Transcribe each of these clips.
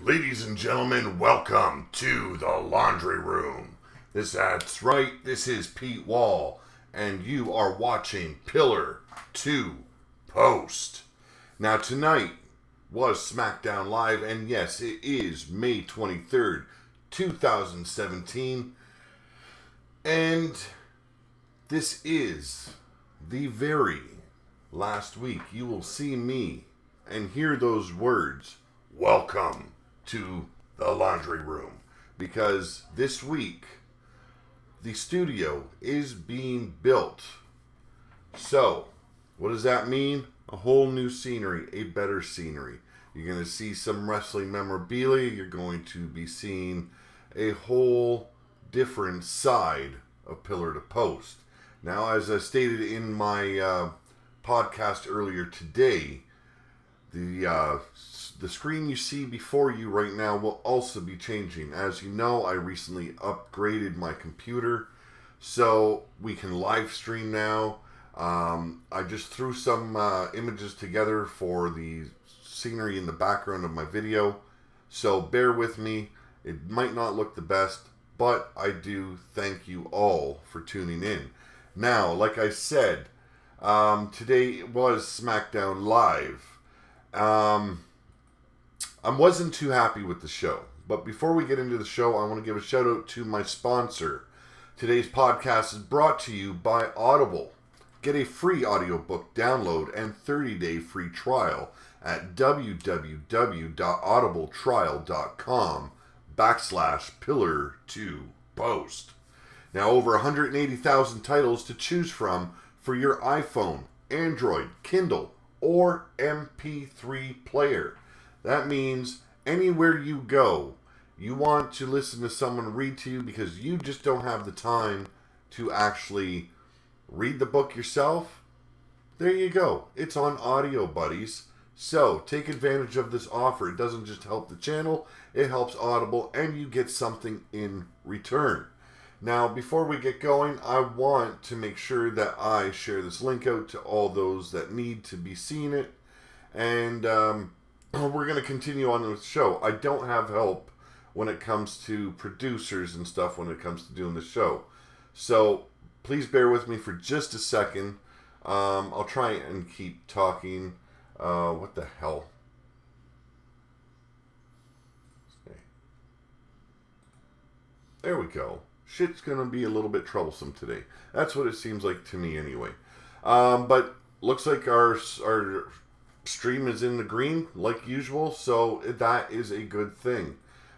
Ladies and gentlemen, welcome to the laundry room. That's right, this is Pete Wall, and you are watching Pillar to Post. Now tonight was Smackdown Live, and yes, it is May 23rd, 2017, and this is the very last week you will see me and hear those words, welcome to the laundry room, because this week the studio is being built. So what does that mean? A whole new scenery, a better scenery. You're going to see some wrestling memorabilia. You're going to be seeing a whole different side of Pillar to Post. Now, as I stated in my podcast earlier today, the screen you see before you right now will also be changing. As you know, I recently upgraded my computer so we can live stream now. I just threw some images together for the scenery in the background of my video, so bear with me. It might not look the best, but I do thank you all for tuning in. Now, like I said, today was Smackdown Live. I wasn't too happy with the show, but before we get into the show, I want to give a shout out to my sponsor. Today's podcast is brought to you by Audible. Get a free audiobook download and 30-day free trial at www.audibletrial.com/pillar2post. Now, over 180,000 titles to choose from for your iPhone, Android, Kindle, or MP3 player. That means anywhere you go, you want to listen to someone read to you because you just don't have the time to actually read the book yourself. There you go. It's on audio, buddies. So take advantage of this offer. It doesn't just help the channel, it helps Audible, and you get something in return. Now, before we get going, I want to make sure that I share this link out to all those that need to be seeing it. And we're going to continue on with the show. I don't have help when it comes to producers and stuff when it comes to doing the show. So please bear with me for just a second. I'll try and keep talking. What the hell? Okay. There we go. Shit's going to be a little bit troublesome today. That's what it seems like to me anyway. But looks like our stream is in the green like usual, so that is a good thing.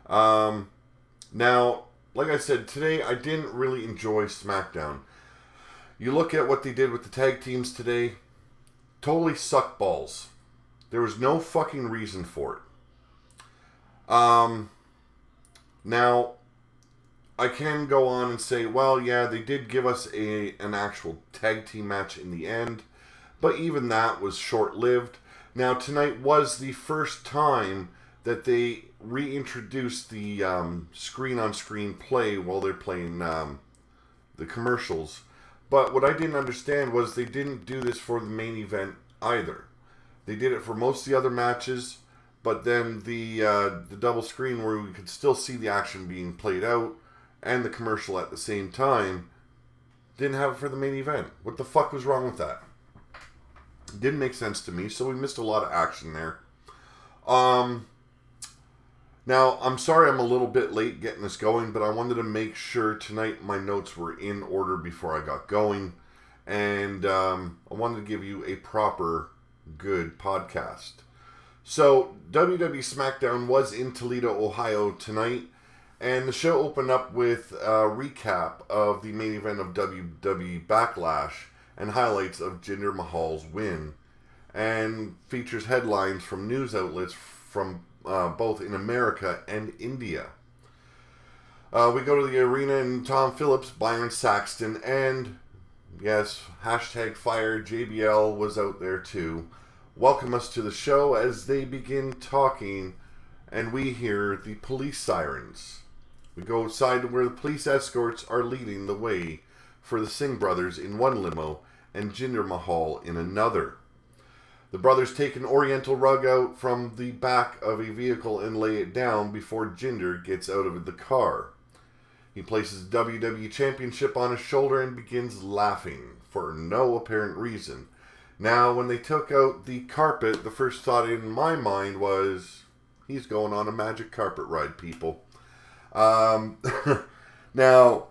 Now, like I said, today I didn't really enjoy Smackdown. You look at what they did with the tag teams today, totally suck balls. There was no fucking reason for it. Now, I can go on and say, well, yeah, they did give us an actual tag team match in the end, but even that was short-lived. Now, tonight was the first time that they reintroduced the screen-on-screen play while they're playing the commercials. But what I didn't understand was they didn't do this for the main event either. They did it for most of the other matches, but then the double screen where we could still see the action being played out and the commercial at the same time, didn't have it for the main event. What the fuck was wrong with that? It didn't make sense to me, so we missed a lot of action there. Now, I'm sorry I'm a little bit late getting this going, but I wanted to make sure tonight my notes were in order before I got going, and I wanted to give you a proper, good podcast. So, WWE SmackDown was in Toledo, Ohio tonight, and the show opened up with a recap of the main event of WWE Backlash and highlights of Jinder Mahal's win, and features headlines from news outlets from both in America and India. We go to the arena and Tom Phillips, Byron Saxton, and yes, hashtag fire JBL was out there too. Welcome us to the show as they begin talking, and we hear the police sirens. We go outside to where the police escorts are leading the way for the Singh brothers in one limo and Jinder Mahal in another. The brothers take an oriental rug out from the back of a vehicle and lay it down before Jinder gets out of the car. He places the WWE Championship on his shoulder and begins laughing for no apparent reason. Now, when they took out the carpet, the first thought in my mind was, he's going on a magic carpet ride, people. Now,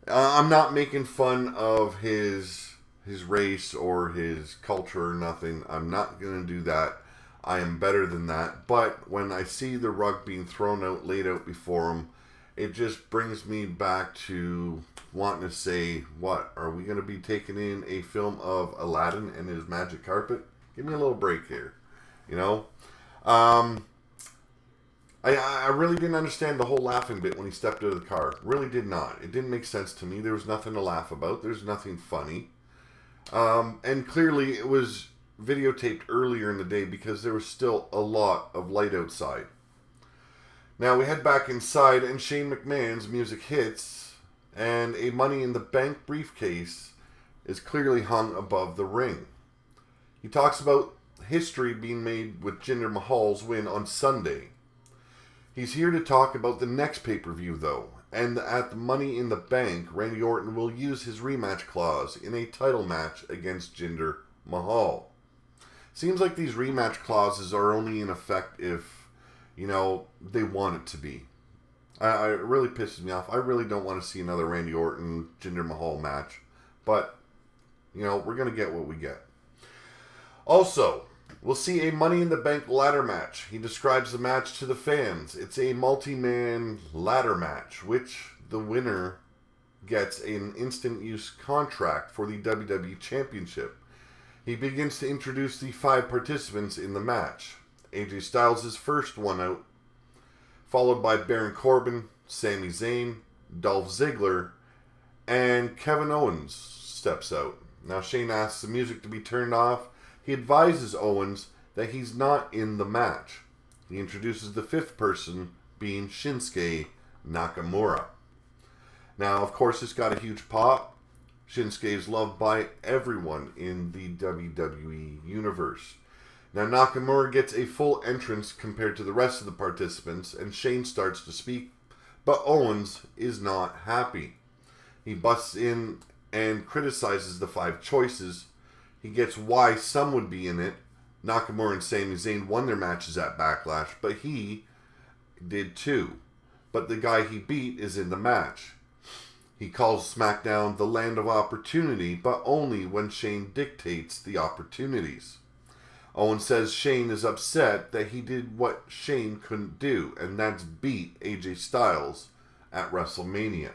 I'm not making fun of his race or his culture or nothing. I'm not going to do that. I am better than that. But when I see the rug being thrown out, laid out before him, it just brings me back to wanting to say, what? Are we going to be taking in a film of Aladdin and his magic carpet? Give me a little break here. You know? I really didn't understand the whole laughing bit when he stepped out of the car. Really did not. It didn't make sense to me. There was nothing to laugh about. There's nothing funny. And clearly it was videotaped earlier in the day because there was still a lot of light outside. Now we head back inside and Shane McMahon's music hits and a Money in the Bank briefcase is clearly hung above the ring. He talks about history being made with Jinder Mahal's win on Sunday. He's here to talk about the next pay-per-view though, and at the Money in the Bank, Randy Orton will use his rematch clause in a title match against Jinder Mahal. Seems like these rematch clauses are only in effect if, you know, they want it to be. It really pisses me off. I really don't want to see another Randy Orton Jinder Mahal match. But, you know, we're going to get what we get. Also, we'll see a Money in the Bank ladder match. He describes the match to the fans. It's a multi-man ladder match, which the winner gets an instant use contract for the WWE Championship. He begins to introduce the 5 participants in the match. AJ Styles is first one out, followed by Baron Corbin, Sami Zayn, Dolph Ziggler, and Kevin Owens steps out. Now Shane asks the music to be turned off. He advises Owens that he's not in the match. He introduces the 5th person, being Shinsuke Nakamura. Now, of course, this got a huge pop. Shinsuke is loved by everyone in the WWE universe. Now, Nakamura gets a full entrance compared to the rest of the participants, and Shane starts to speak, but Owens is not happy. He busts in and criticizes the 5 choices. He gets why some would be in it. Nakamura and Sami Zayn won their matches at Backlash, but he did too. But the guy he beat is in the match. He calls Smackdown the land of opportunity, but only when Shane dictates the opportunities. Owen says Shane is upset that he did what Shane couldn't do, and that's beat AJ Styles at WrestleMania.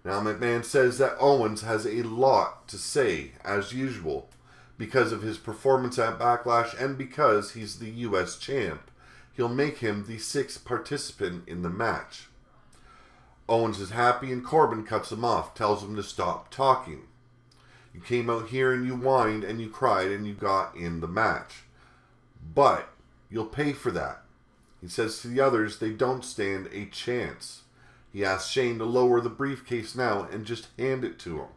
Now McMahon says that Owens has a lot to say, as usual, because of his performance at Backlash and because he's the US champ. He'll make him the 6th participant in the match. Owens is happy and Corbin cuts him off, tells him to stop talking. You came out here and you whined and you cried and you got in the match. But you'll pay for that. He says to the others they don't stand a chance. He asks Shane to lower the briefcase now and just hand it to him.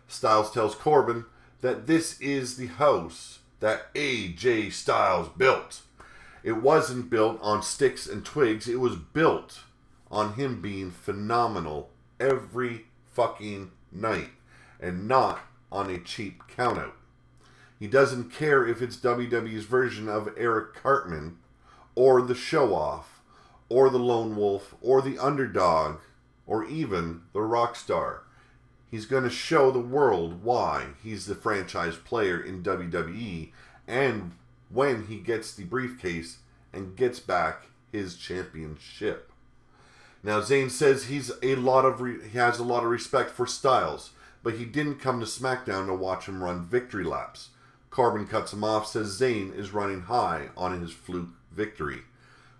Styles tells Corbin that this is the house that AJ Styles built. It wasn't built on sticks and twigs. It was built on him being phenomenal every fucking night and not on a cheap countout. He doesn't care if it's WWE's version of Eric Cartman or the Show-Off or the Lone Wolf or the Underdog or even the Rockstar. He's going to show the world why he's the franchise player in WWE and when he gets the briefcase and gets back his championship. Now Zayn says he has a lot of respect for Styles, but he didn't come to SmackDown to watch him run victory laps. Corbin cuts him off, says Zayn is running high on his fluke victory.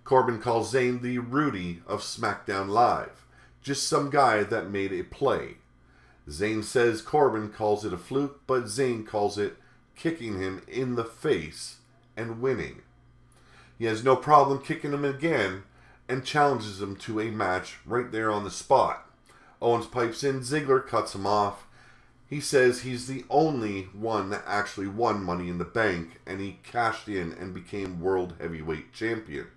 Corbin calls Zayn the Rudy of SmackDown Live, just some guy that made a play. Zayn says Corbin calls it a fluke, but Zayn calls it kicking him in the face and winning. He has no problem kicking him again and challenges him to a match right there on the spot. Owens pipes in, Ziggler cuts him off. He says he's the only one that actually won Money in the Bank, and he cashed in and became World Heavyweight Champion.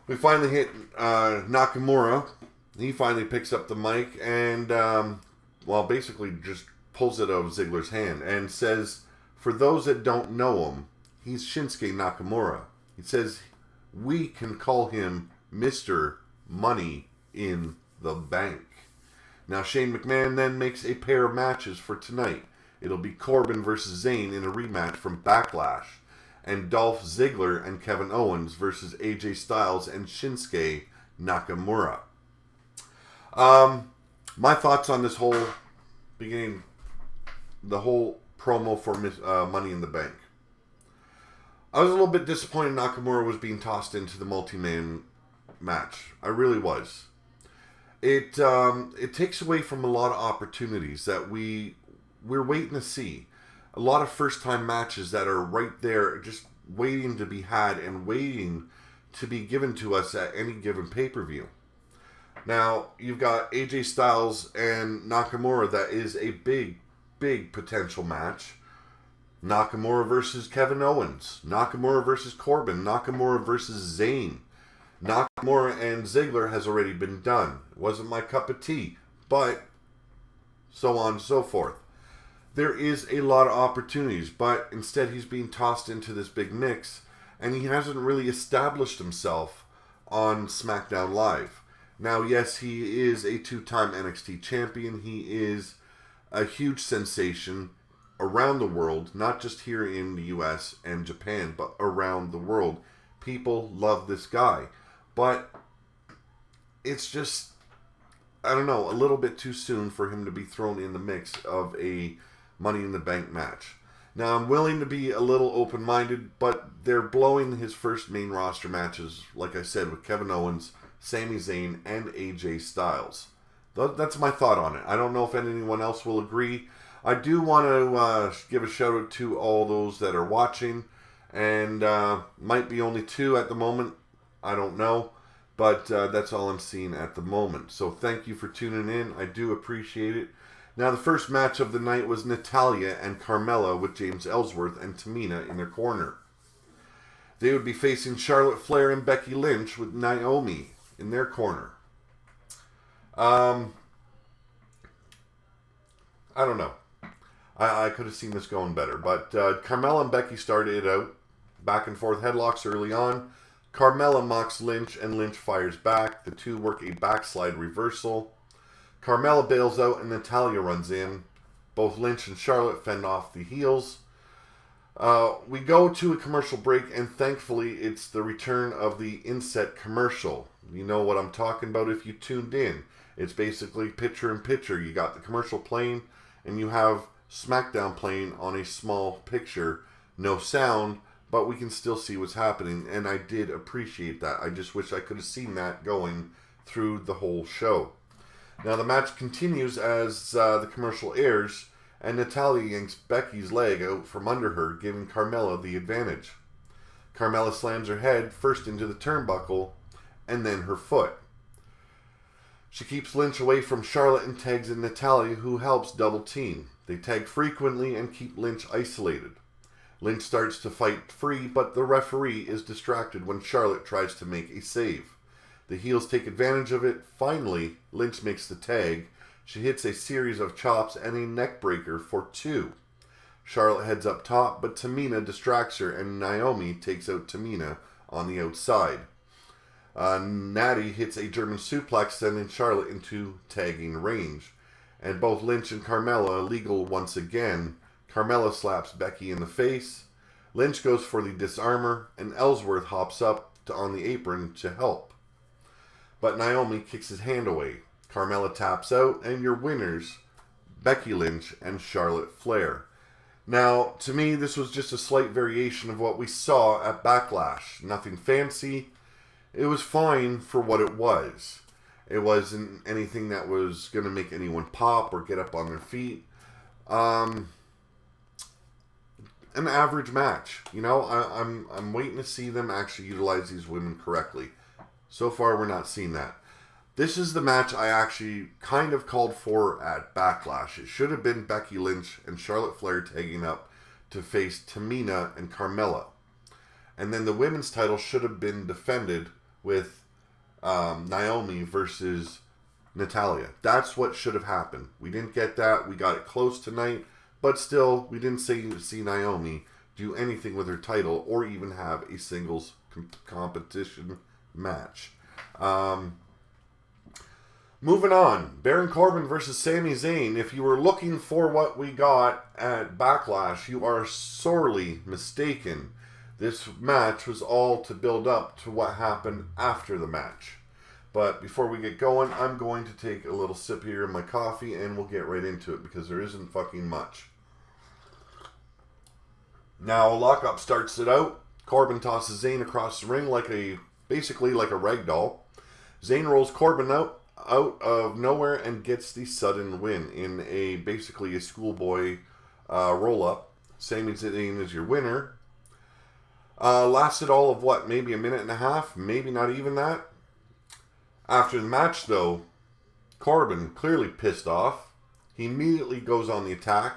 We finally hit Nakamura. He finally picks up the mic and, basically just pulls it out of Ziggler's hand and says, for those that don't know him, he's Shinsuke Nakamura. He says we can call him Mr. Money in the Bank. Now, Shane McMahon then makes a pair of matches for tonight. It'll be Corbin versus Zayn in a rematch from Backlash, and Dolph Ziggler and Kevin Owens versus AJ Styles and Shinsuke Nakamura. My thoughts on this whole beginning, the whole promo for Money in the Bank. I was a little bit disappointed Nakamura was being tossed into the multi-man match. I really was. It takes away from a lot of opportunities that we're waiting to see. A lot of first-time matches that are right there, just waiting to be had and waiting to be given to us at any given pay-per-view. Now, you've got AJ Styles and Nakamura. That is a big, big potential match. Nakamura versus Kevin Owens. Nakamura versus Corbin. Nakamura versus Zayn. Nakamura and Ziggler has already been done. It wasn't my cup of tea, but so on and so forth. There is a lot of opportunities, but instead he's being tossed into this big mix, and he hasn't really established himself on SmackDown Live. Now, yes, he is a two-time NXT champion. He is a huge sensation around the world, not just here in the US and Japan, but around the world. People love this guy. But it's just, I don't know, a little bit too soon for him to be thrown in the mix of a Money in the Bank match. Now, I'm willing to be a little open-minded, but they're blowing his first main roster matches, like I said, with Kevin Owens, Sami Zayn, and AJ Styles. That's my thought on it. I don't know if anyone else will agree. I do want to give a shout out to all those that are watching, and might be only 2 at the moment. I don't know, but that's all I'm seeing at the moment. So thank you for tuning in. I do appreciate it. Now, the first match of the night was Natalya and Carmella with James Ellsworth and Tamina in their corner. They would be facing Charlotte Flair and Becky Lynch with Naomi in their corner. I don't know. I could have seen this going better, but Carmella and Becky started it out. Back and forth headlocks early on. Carmella mocks Lynch, and Lynch fires back. The two work a backslide reversal. Carmella bails out, and Natalya runs in. Both Lynch and Charlotte fend off the heels. We go to a commercial break, and thankfully, it's the return of the inset commercial. You know what I'm talking about if you tuned in. It's basically picture-in-picture. You got the commercial playing, and you have SmackDown playing on a small picture. No sound, but we can still see what's happening, and I did appreciate that. I just wish I could have seen that going through the whole show. Now, the match continues as the commercial airs, and Natalya yanks Becky's leg out from under her, giving Carmella the advantage. Carmella slams her head first into the turnbuckle, and then her foot. She keeps Lynch away from Charlotte and tags in Natalya, who helps double team. They tag frequently and keep Lynch isolated. Lynch starts to fight free, but the referee is distracted when Charlotte tries to make a save. The heels take advantage of it. Finally, Lynch makes the tag. She hits a series of chops and a neck breaker for 2. Charlotte heads up top, but Tamina distracts her, and Naomi takes out Tamina on the outside. Natty hits a German suplex, sending Charlotte into tagging range. And both Lynch and Carmella legal once again. Carmella slaps Becky in the face. Lynch goes for the disarmor, and Ellsworth hops up on the apron to help. But Naomi kicks his hand away. Carmella taps out, and your winners, Becky Lynch and Charlotte Flair. Now, to me, this was just a slight variation of what we saw at Backlash. Nothing fancy. It was fine for what it was. It wasn't anything that was going to make anyone pop or get up on their feet. An average match. You know, I'm waiting to see them actually utilize these women correctly. So far, we're not seeing that. This is the match I actually kind of called for at Backlash. It should have been Becky Lynch and Charlotte Flair tagging up to face Tamina and Carmella. And then the women's title should have been defended with Naomi versus Natalya. That's what should have happened. We didn't get that. We got it close tonight. But still, we didn't see Naomi do anything with her title or even have a singles competition match. Moving on. Baron Corbin versus Sami Zayn. If you were looking for what we got at Backlash, you are sorely mistaken. This match was all to build up to what happened after the match. But before we get going, I'm going to take a little sip here of my coffee and we'll get right into it because there isn't fucking much. Now, Lockup starts it out. Corbin tosses Zayn across the ring basically like a rag doll. Zayn rolls Corbin out of nowhere and gets the sudden win in basically a schoolboy roll-up. Sami Zayn is your winner. Lasted all of maybe a minute and a half, maybe not even that. After the match, though, Corbin, clearly pissed off, he immediately goes on the attack,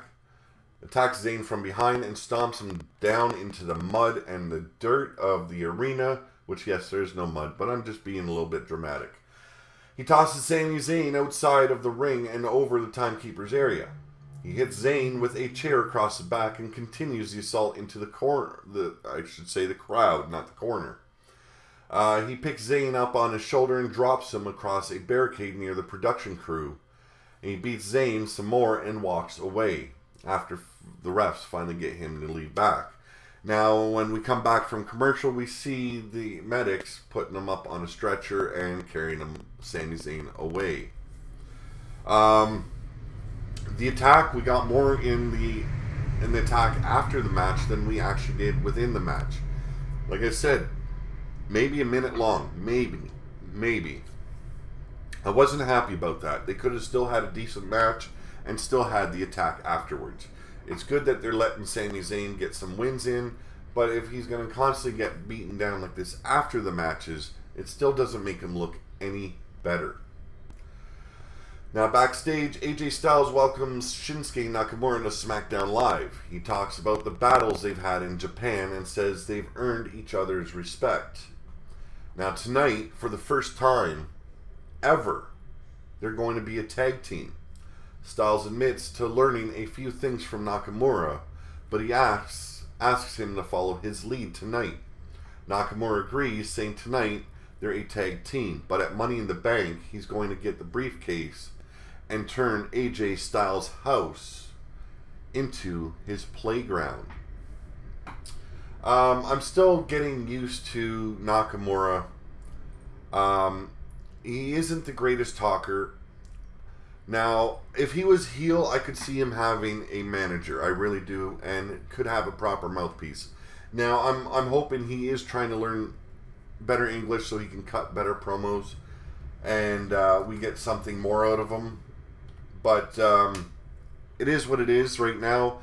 attacks Zayn from behind, and stomps him down into the mud and the dirt of the arena, which, yes, there's no mud, but I'm just being a little bit dramatic. He tosses Sami Zayn outside of the ring and over the timekeeper's area. He hits Zayn with a chair across the back and continues the assault into the corner, the crowd, not the corner. He picks Zayn up on his shoulder and drops him across a barricade near the production crew. And he beats Zayn some more and walks away after the refs finally get him to leave back. Now, when we come back from commercial, we see the medics putting him up on a stretcher and carrying Sami Zayn away. The attack, we got more in the attack after the match than we actually did within the match. Like I said, maybe a minute long. Maybe. I wasn't happy about that. They could have still had a decent match and still had the attack afterwards. It's good that they're letting Sami Zayn get some wins in, but if he's going to constantly get beaten down like this after the matches, it still doesn't make him look any better. Now backstage, AJ Styles welcomes Shinsuke Nakamura to SmackDown Live. He talks about the battles they've had in Japan and says they've earned each other's respect. Now tonight, for the first time ever, they're going to be a tag team. Styles admits to learning a few things from Nakamura, but he asks him to follow his lead tonight. Nakamura agrees, saying tonight they're a tag team, but at Money in the Bank, he's going to get the briefcase and turn AJ Styles' house into his playground. I'm still getting used to Nakamura. He isn't the greatest talker. Now, if he was heel, I could see him having a manager. I really do, and could have a proper mouthpiece. Now, I'm hoping he is trying to learn better English so he can cut better promos, and we get something more out of him. But it is what it is right now.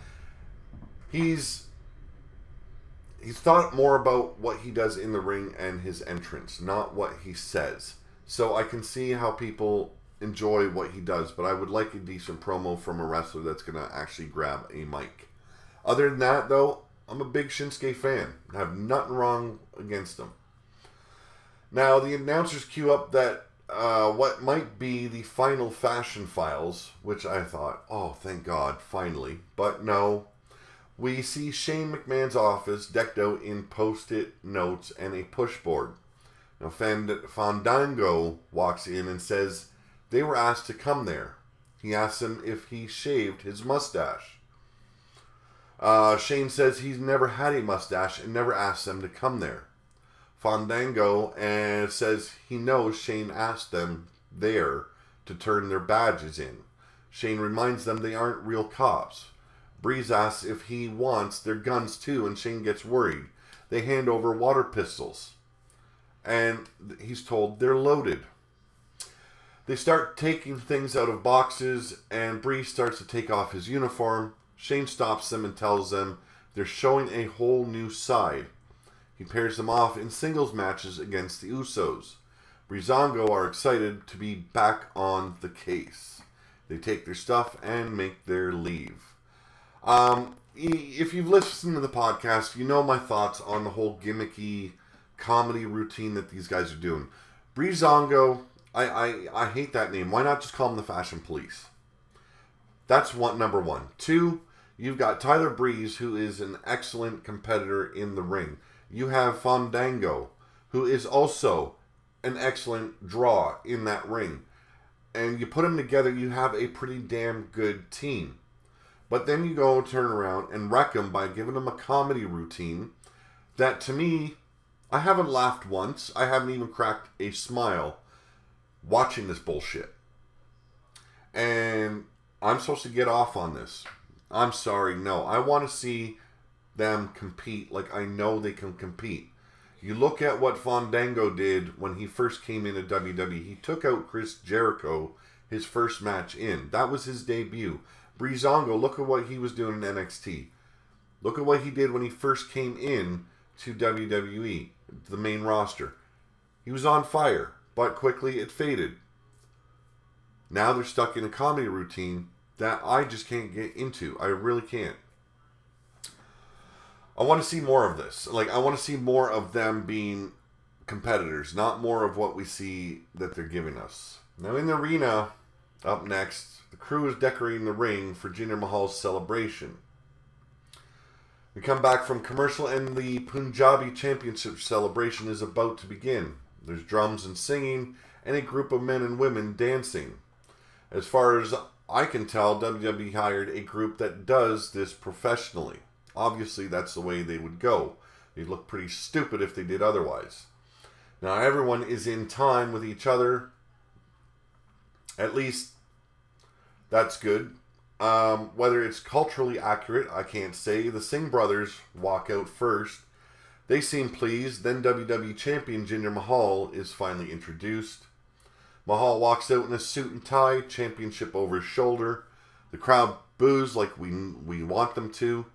He's thought more about what he does in the ring and his entrance, not what he says. So I can see how people enjoy what he does, but I would like a decent promo from a wrestler that's going to actually grab a mic. Other than that, though, I'm a big Shinsuke fan. I have nothing wrong against him. Now, the announcers queue up that what might be the final Fashion Files, which I thought, oh, thank God, finally. But no, we see Shane McMahon's office decked out in post-it notes and a pushboard. Now, Fandango walks in and says they were asked to come there. He asks them if he shaved his mustache. Shane says he's never had a mustache and never asked them to come there. Fandango says he knows Shane asked them there to turn their badges in. Shane reminds them they aren't real cops. Breeze asks if he wants their guns too, and Shane gets worried. They hand over water pistols, and he's told they're loaded. They start taking things out of boxes, and Breeze starts to take off his uniform. Shane stops them and tells them they're showing a whole new side. He pairs them off in singles matches against the Usos. BREEZANGO are excited to be back on the case. They take their stuff and make their leave. If you've listened to the podcast, you know my thoughts on the whole gimmicky comedy routine that these guys are doing. BREEZANGO, I hate that name. Why not just call them the Fashion Police? That's number one. Two, you've got Tyler Breeze, who is an excellent competitor in the ring. You have Fandango, who is also an excellent draw in that ring. And you put them together, you have a pretty damn good team. But then you go turn around and wreck them by giving them a comedy routine that, to me, I haven't laughed once. I haven't even cracked a smile watching this bullshit. And I'm supposed to get off on this. I'm sorry, no. I want to see them compete like I know they can compete. You look at what Fandango did when he first came into WWE. He took out Chris Jericho his first match in. That was his debut. BREEZANGO, look at what he was doing in NXT. Look at what he did when he first came in to WWE, the main roster. He was on fire, but quickly it faded. Now they're stuck in a comedy routine that I just can't get into. I really can't. I want to see more of this. I want to see more of them being competitors, not more of what we see that they're giving us. Now in the arena, up next, the crew is decorating the ring for Jinder Mahal's celebration. We come back from commercial and the Punjabi Championship celebration is about to begin. There's drums and singing and a group of men and women dancing. As far as I can tell, WWE hired a group that does this professionally. Obviously, that's the way they would go. They'd look pretty stupid if they did otherwise. Now, everyone is in time with each other. At least, that's good. Whether it's culturally accurate, I can't say. The Singh brothers walk out first. They seem pleased. Then WWE Champion Jinder Mahal is finally introduced. Mahal walks out in a suit and tie, championship over his shoulder. The crowd boos like we want them to.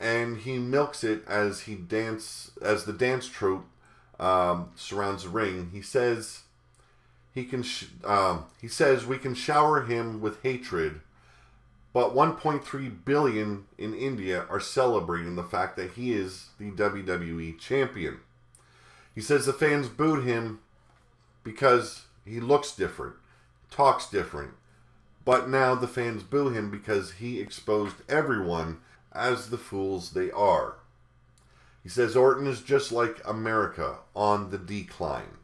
And he milks it as the dance troupe surrounds the ring. He says we can shower him with hatred, but 1.3 billion in India are celebrating the fact that he is the WWE champion. He says the fans booed him because he looks different, talks different, but now the fans boo him because he exposed everyone as the fools they are. He says Orton is just like America, on the decline.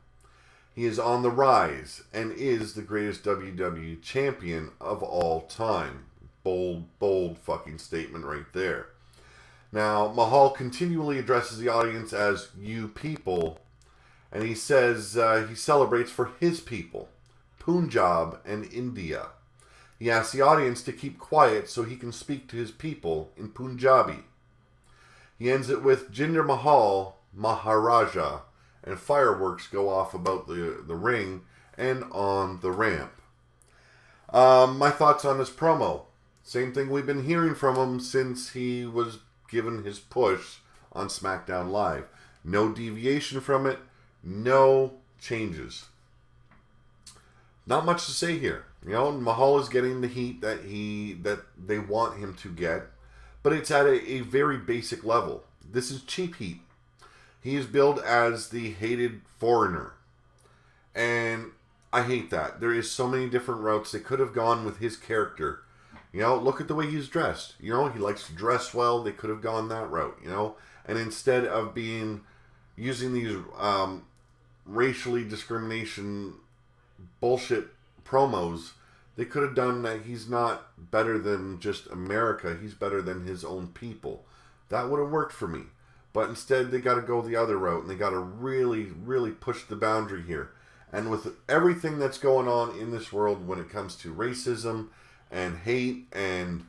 He is on the rise and is the greatest WWE champion of all time. Bold, bold fucking statement right there. Now, Mahal continually addresses the audience as you people, and he says he celebrates for his people, Punjab and India. He asks the audience to keep quiet so he can speak to his people in Punjabi. He ends it with Jinder Mahal, Maharaja, and fireworks go off about the ring and on the ramp. My thoughts on this promo. Same thing we've been hearing from him since he was given his push on Smackdown Live. No deviation from it. No changes. Not much to say here. You know, Mahal is getting the heat that they want him to get, but it's at a very basic level. This is cheap heat. He is billed as the hated foreigner, and I hate that. There is so many different routes they could have gone with his character. You know, look at the way he's dressed. You know, he likes to dress well. They could have gone that route. You know, and instead of using these racially discrimination bullshit promos, they could have done that. He's not better than just America. He's better than his own people. That would have worked for me. But instead, they got to go the other route, and they got to really, really push the boundary here. And with everything that's going on in this world when it comes to racism and hate, and,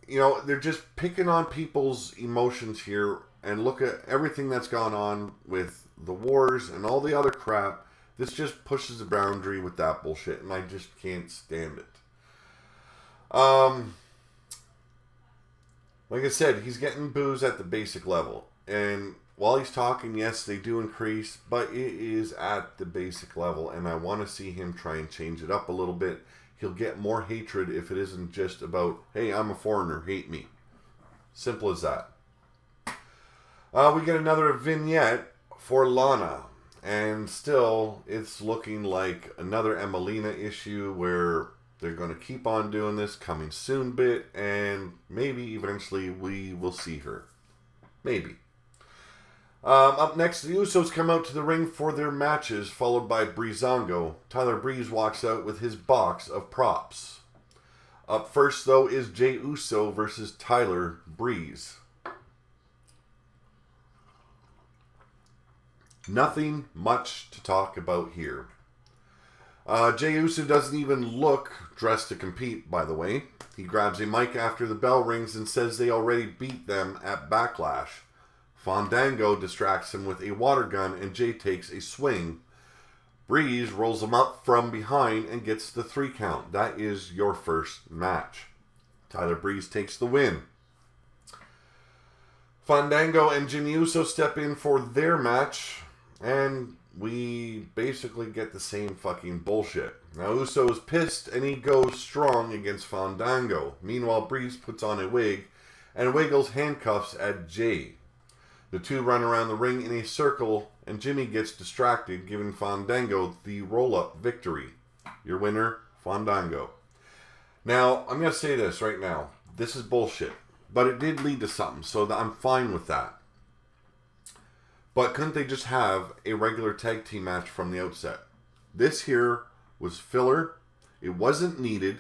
you know, they're just picking on people's emotions here. And look at everything that's gone on with the wars and all the other crap. This just pushes the boundary with that bullshit, and I just can't stand it. Like I said, he's getting boos at the basic level. And while he's talking, yes, they do increase, but it is at the basic level, and I want to see him try and change it up a little bit. He'll get more hatred if it isn't just about, hey, I'm a foreigner, hate me. Simple as that. We get another vignette for Lana, and still, it's looking like another Emelina issue where they're going to keep on doing this, coming soon bit, and maybe eventually we will see her. Maybe. Up next, the Usos come out to the ring for their matches, followed by BREEZANGO. Tyler Breeze walks out with his box of props. Up first, though, is Jey Uso versus Tyler Breeze. Nothing much to talk about here. Jey Uso doesn't even look dressed to compete, by the way. He grabs a mic after the bell rings and says they already beat them at Backlash. Fandango distracts him with a water gun and Jey takes a swing. Breeze rolls him up from behind and gets the 3 count. That is your first match. Tyler Breeze takes the win. Fandango and Jimmy Uso step in for their match, and we basically get the same fucking bullshit. Now Uso is pissed and he goes strong against Fandango. Meanwhile, Breeze puts on a wig and wiggles handcuffs at Jey. The two run around the ring in a circle, and Jimmy gets distracted, giving Fandango the roll-up victory. Your winner, Fandango. Now, I'm going to say this right now. This is bullshit. But it did lead to something, so I'm fine with that. But couldn't they just have a regular tag team match from the outset? This here was filler. It wasn't needed.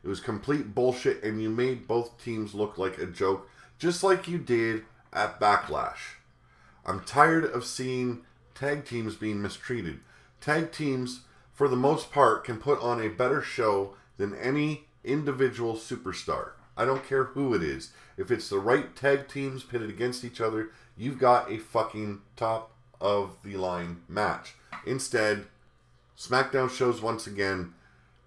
It was complete bullshit, and you made both teams look like a joke, just like you did at Backlash. I'm tired of seeing tag teams being mistreated. Tag teams, for the most part, can put on a better show than any individual superstar. I don't care who it is. If it's the right tag teams pitted against each other, you've got a fucking top of the line match. Instead, Smackdown shows once again,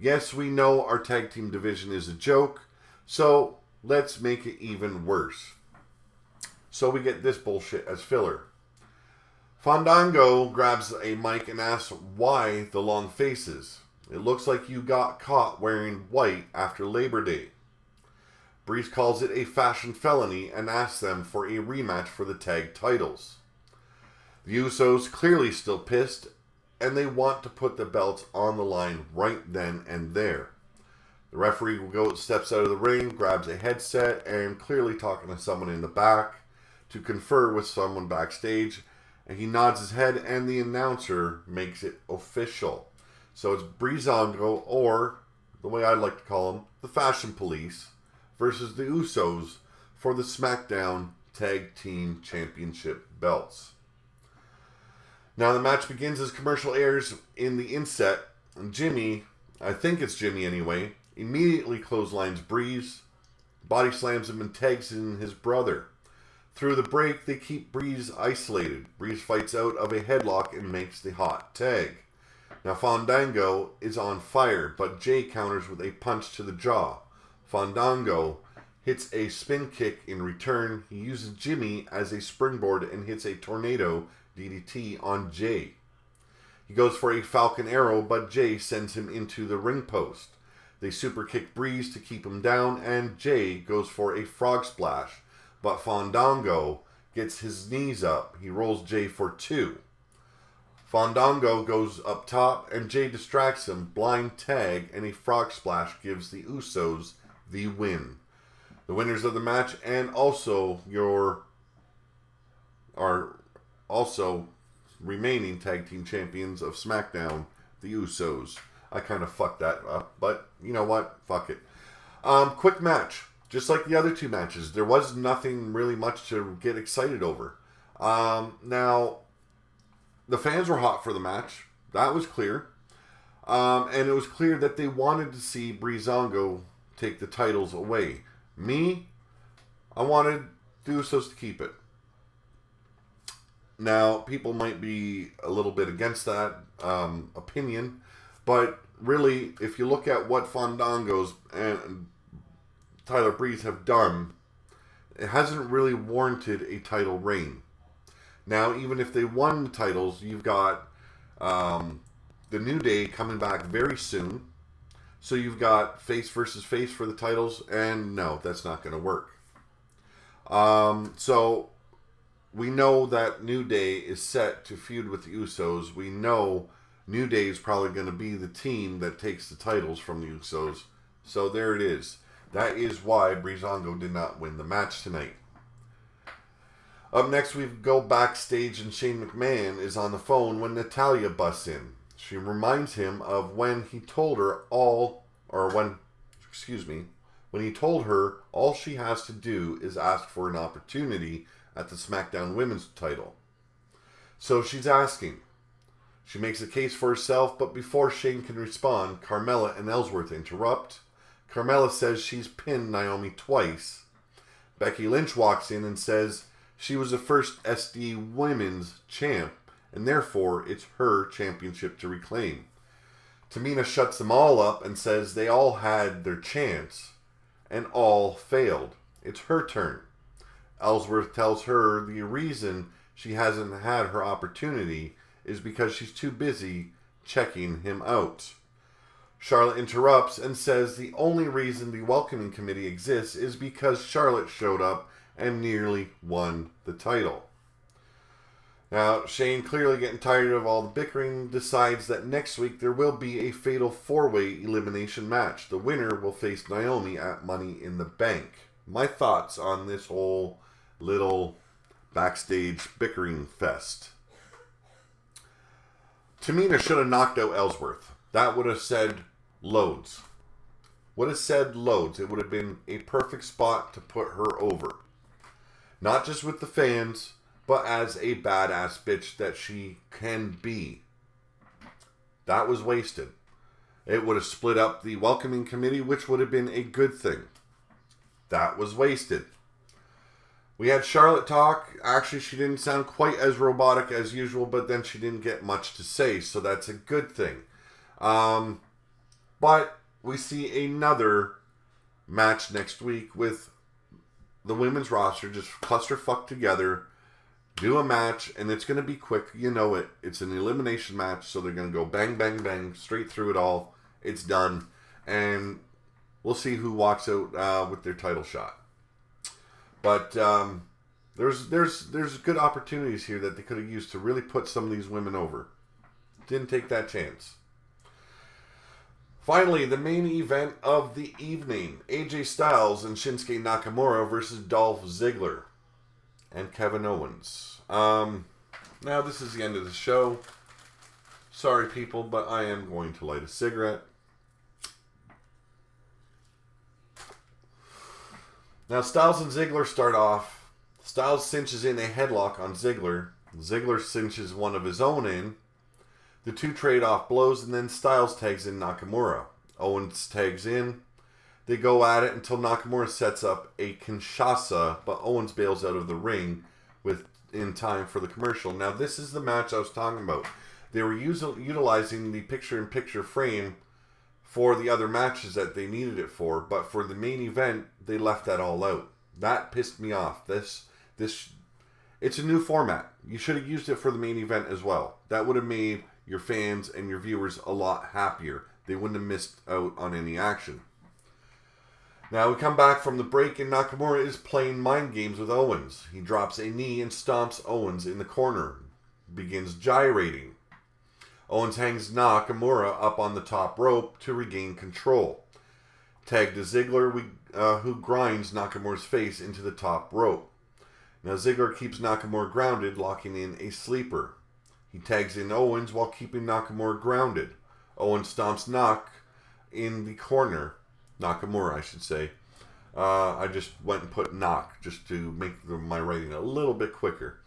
yes, we know our tag team division is a joke, so let's make it even worse. So we get this bullshit as filler. Fandango grabs a mic and asks why the long faces. It looks like you got caught wearing white after Labor Day. Breeze calls it a fashion felony and asks them for a rematch for the tag titles. The Usos clearly still pissed, and they want to put the belts on the line right then and there. The referee steps out of the ring, grabs a headset, and clearly talking to someone in the back to confer with someone backstage, and he nods his head, and the announcer makes it official. So it's BREEZANGO, or the way I like to call them, the Fashion Police, versus the Usos for the Smackdown Tag Team Championship belts. Now the match begins as commercial airs in the inset, and Jimmy, I think it's Jimmy anyway, immediately clotheslines Breeze, body slams him and tags in his brother. Through the break, they keep Breeze isolated. Breeze fights out of a headlock and makes the hot tag. Now Fandango is on fire, but Jey counters with a punch to the jaw. Fandango hits a spin kick in return. He uses Jimmy as a springboard and hits a tornado DDT on Jey. He goes for a Falcon Arrow, but Jey sends him into the ring post. They super kick Breeze to keep him down, and Jey goes for a frog splash. But Fandango gets his knees up. He rolls Jey for 2. Fandango goes up top, and Jey distracts him. Blind tag and a frog splash gives the Usos the win. The winners of the match and also remaining tag team champions of SmackDown, the Usos. I kind of fucked that up, but you know what? Fuck it. Quick match. Just like the other two matches, there was nothing really much to get excited over. Now, the fans were hot for the match. That was clear. And it was clear that they wanted to see BREEZANGO take the titles away. Me, I wanted the Usos to keep it. Now, people might be a little bit against that opinion, but really, if you look at what Fandango's and Tyler Breeze have done, it hasn't really warranted a title reign. Now, even if they won the titles, you've got the New Day coming back very soon. So you've got face versus face for the titles, and no, that's not going to work. So we know that New Day is set to feud with the Usos. We know New Day is probably going to be the team that takes the titles from the Usos. So there it is. That is why BREEZANGO did not win the match tonight. Up next, we go backstage, and Shane McMahon is on the phone when Natalya busts in. She reminds him of when he told her when he told her all she has to do is ask for an opportunity at the Smackdown Women's title. So she's asking. She makes a case for herself, but before Shane can respond, Carmella and Ellsworth interrupt. Carmella says she's pinned Naomi twice. Becky Lynch walks in and says she was the first SD Women's champ, and therefore it's her championship to reclaim. Tamina shuts them all up and says they all had their chance and all failed. It's her turn. Ellsworth tells her the reason she hasn't had her opportunity is because she's too busy checking him out. Charlotte interrupts and says the only reason the welcoming committee exists is because Charlotte showed up and nearly won the title. Now, Shane, clearly getting tired of all the bickering, decides that next week there will be a fatal 4-way elimination match. The winner will face Naomi at Money in the Bank. My thoughts on this whole little backstage bickering fest. Tamina should have knocked out Ellsworth. That would have said loads. Would have said loads. It would have been a perfect spot to put her over. Not just with the fans, but as a badass bitch that she can be. That was wasted. It would have split up the welcoming committee, which would have been a good thing. That was wasted. We had Charlotte talk. Actually, she didn't sound quite as robotic as usual, but then she didn't get much to say, so that's a good thing. But we see another match next week with the women's roster just clusterfuck together, do a match, and it's going to be quick. You know it. It's an elimination match, so they're going to go bang, bang, bang, straight through it all. It's done. And we'll see who walks out with their title shot. But there's good opportunities here that they could have used to really put some of these women over. Didn't take that chance. Finally, the main event of the evening. AJ Styles and Shinsuke Nakamura versus Dolph Ziggler and Kevin Owens. Now, this is the end of the show. Sorry, people, but I am going to light a cigarette. Now, Styles and Ziggler start off. Styles cinches in a headlock on Ziggler. Ziggler cinches one of his own in. The two trade off blows, and then Styles tags in Nakamura. Owens tags in. They go at it until Nakamura sets up a Kinshasa, but Owens bails out of the ring in time for the commercial. Now, this is the match I was talking about. They were utilizing the picture-in-picture frame for the other matches that they needed it for, but for the main event, they left that all out. That pissed me off. It's a new format. You should have used it for the main event as well. That would have made your fans and your viewers a lot happier. They wouldn't have missed out on any action. Now we come back from the break, and Nakamura is playing mind games with Owens. He drops a knee and stomps Owens in the corner. Begins gyrating. Owens hangs Nakamura up on the top rope to regain control. Tag to Ziggler, who grinds Nakamura's face into the top rope. Now Ziggler keeps Nakamura grounded, locking in a sleeper. He tags in Owens while keeping Nakamura grounded. Owens stomps in the corner. Nakamura, I should say. I just went and put knock just to make my writing a little bit quicker.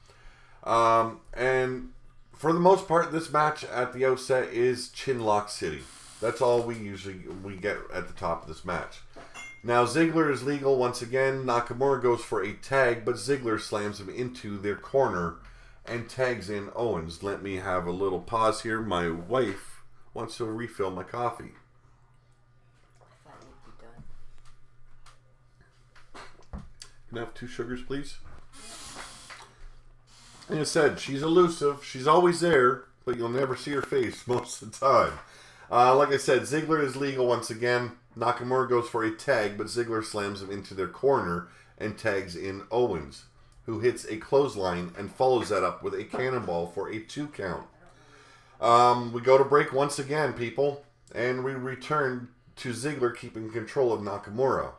And for the most part, this match at the outset is Chinlock City. That's all we get at the top of this match. Now, Ziggler is legal once again. Nakamura goes for a tag, but Ziggler slams him into their corner and tags in Owens. Let me have a little pause here. My wife wants to refill my coffee. I thought you'd be done. Can I have 2 sugars, please? Like I said, she's elusive. She's always there, but you'll never see her face most of the time. Like I said, Ziggler is legal once again. Nakamura goes for a tag, but Ziggler slams him into their corner and tags in Owens, who hits a clothesline and follows that up with a cannonball for a 2 count. We go to break once again, people, and we return to Ziggler keeping control of Nakamura.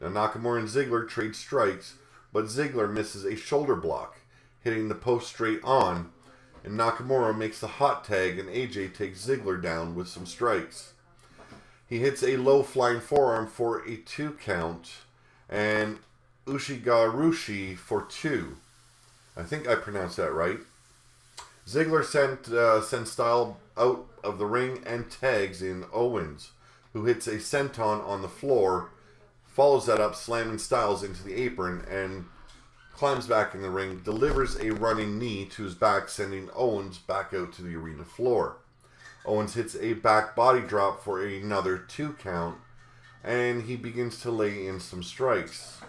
Now, Nakamura and Ziggler trade strikes, but Ziggler misses a shoulder block, hitting the post straight on, and Nakamura makes the hot tag, and AJ takes Ziggler down with some strikes. He hits a low flying forearm for a 2 count, and Ushigarushi for 2. I think I pronounced that right. Ziggler sends Style out of the ring and tags in Owens, who hits a senton on the floor, follows that up, slamming Styles into the apron, and climbs back in the ring, delivers a running knee to his back, sending Owens back out to the arena floor. Owens hits a back body drop for another 2 count, and he begins to lay in some strikes.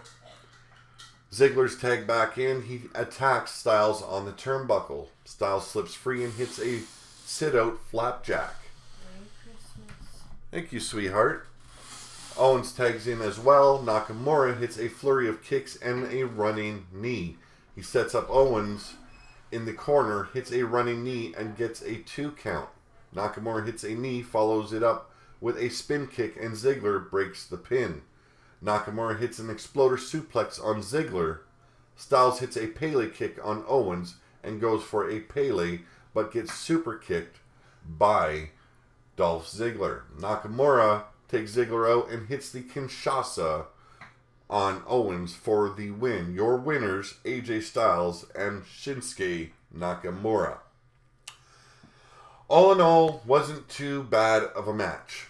Ziggler's tagged back in. He attacks Styles on the turnbuckle. Styles slips free and hits a sit-out flapjack. Merry Christmas. Thank you, sweetheart. Owens tags in as well. Nakamura hits a flurry of kicks and a running knee. He sets up Owens in the corner, hits a running knee, and gets a 2 count. Nakamura hits a knee, follows it up with a spin kick, and Ziggler breaks the pin. Nakamura hits an exploder suplex on Ziggler. Styles hits a Pele kick on Owens and goes for a Pele, but gets super kicked by Dolph Ziggler. Nakamura takes Ziggler out and hits the Kinshasa on Owens for the win. Your winners, AJ Styles and Shinsuke Nakamura. All in all, wasn't too bad of a match.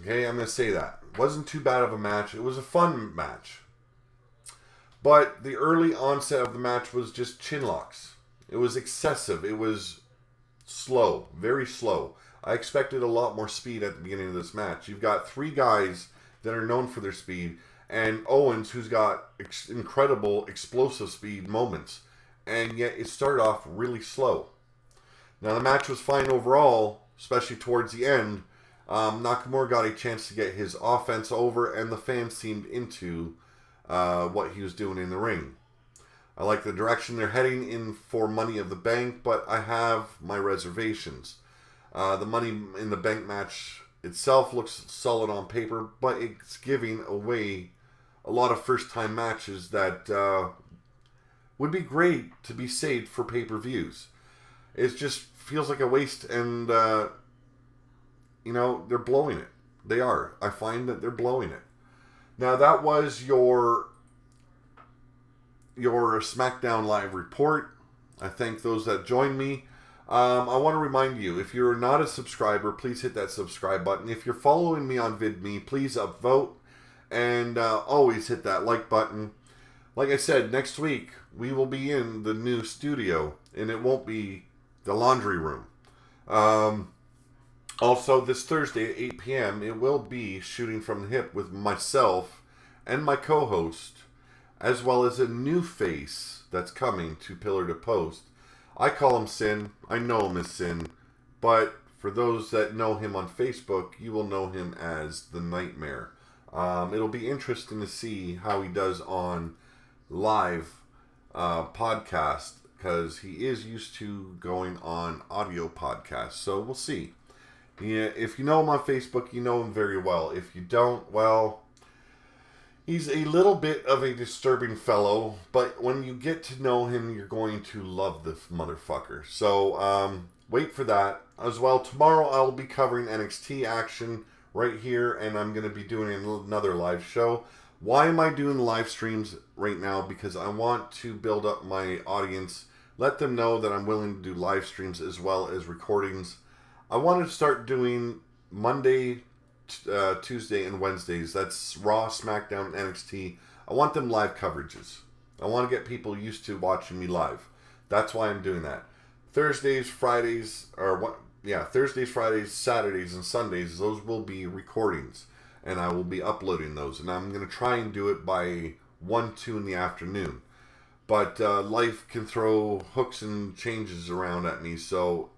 Okay, I'm going to say that. Wasn't too bad of a match. It was a fun match. But the early onset of the match was just chin locks. It was excessive. It was slow. Very slow. I expected a lot more speed at the beginning of this match. You've got 3 guys that are known for their speed, and Owens, who's got incredible explosive speed moments. And yet it started off really slow. Now the match was fine overall, especially towards the end. Nakamura got a chance to get his offense over, and the fans seemed into what he was doing in the ring. I like the direction they're heading in for Money of the Bank, but I have my reservations. The Money in the Bank match itself looks solid on paper, but it's giving away a lot of first-time matches that would be great to be saved for pay-per-views. It just feels like a waste, and they're blowing it. They are. I find that they're blowing it. Now, that was your Smackdown Live report. I thank those that joined me. I want to remind you, if you're not a subscriber, please hit that subscribe button. If you're following me on VidMe, please upvote, and always hit that like button. Like I said, next week, we will be in the new studio, and it won't be the laundry room. Also, this Thursday at 8 p.m., it will be Shooting from the Hip with myself and my co-host, as well as a new face that's coming to Pillar to Post. I call him Sin. I know him as Sin. But for those that know him on Facebook, you will know him as The Nightmare. It'll be interesting to see how he does on live podcast, because he is used to going on audio podcasts. So we'll see. Yeah, if you know him on Facebook, you know him very well. If you don't, well, he's a little bit of a disturbing fellow, but when you get to know him, you're going to love this motherfucker. So, wait for that. As well, tomorrow I'll be covering NXT action right here, and I'm going to be doing another live show. Why am I doing live streams right now? Because I want to build up my audience, let them know that I'm willing to do live streams as well as recordings. I wanted to start doing Monday, Tuesday, and Wednesdays. That's Raw, SmackDown, and NXT. I want them live coverages. I want to get people used to watching me live. That's why I'm doing that. Thursdays, Fridays, Saturdays, and Sundays, those will be recordings. And I will be uploading those. And I'm going to try and do it by 1, 2 in the afternoon. But life can throw hooks and changes around at me, so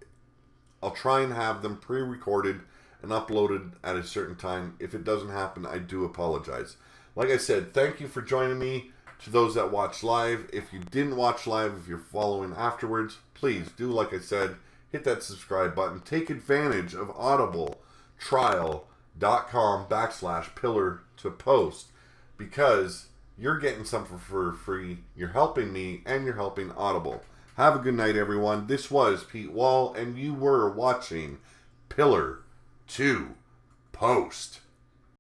I'll try and have them pre-recorded and uploaded at a certain time. If it doesn't happen, I do apologize. Like I said, thank you for joining me. To those that watch live, if you didn't watch live, if you're following afterwards, please do, like I said, hit that subscribe button. Take advantage of audibletrial.com/pillar to post, because you're getting something for free. You're helping me and you're helping Audible. Have a good night, everyone. This was Pete Wall, and you were watching Pillar to Post.